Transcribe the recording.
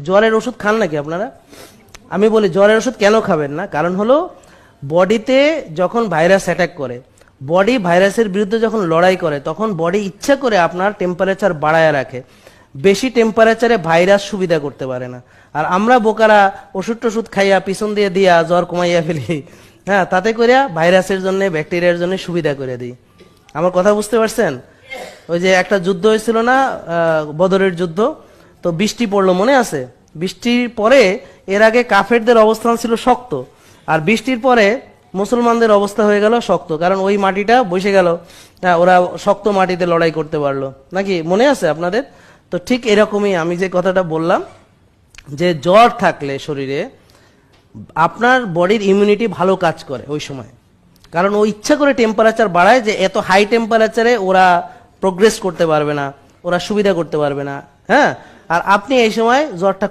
জ্বরের ওষুধ খান নাকি আপনারা? আমি বলি জ্বরের ওষুধ কেন খাবেন না, কারণ হলো বডিতে যখন ভাইরাস অ্যাটাক করে, বডি ভাইরাসের বিরুদ্ধে যখন লড়াই করে, তখন বডি ইচ্ছা করে আপনার টেম্পারেচার বাড়ায় রাখে। বেশি টেম্পারেচারে ভাইরাস সুবিধা করতে পারে না। আর আমরা বোকারা ওষুধ টষুধ খাইয়া পিছন দিয়ে দিয়া জ্বর কমাইয়া ফেলি, হ্যাঁ, তাতে করে ভাইরাসের জন্য ব্যাকটেরিয়ার জন্য সুবিধা করে দিই। আমার কথা বুঝতে পারছেন? ওই যে একটা যুদ্ধ হয়েছিল না, বদরের যুদ্ধ, তো বৃষ্টি পড়লো মনে আছে? বৃষ্টির পরে এর আগে কাফেরদের অবস্থান ছিল শক্ত, আর বৃষ্টির পরে মুসলমানদের অবস্থা হয়ে গেল শক্ত, কারণ ওই মাটিটা বসে গেল, হ্যাঁ, ওরা শক্ত মাটিতে লড়াই করতে পারলো। নাকি মনে আছে আপনাদের? তো ঠিক এরকমই আমি যে কথাটা বললাম, যে জ্বর থাকলে শরীরে আপনার বডির ইমিউনিটি ভালো কাজ করে ওই সময়, কারণ ও ইচ্ছা করে টেম্পারেচার বাড়ায় যে এত হাই টেম্পারেচারে ওরা প্রোগ্রেস করতে পারবে না, ওরা সুবিধা করতে পারবে না, হ্যাঁ। আর আপনি এই সময় জ্বরটা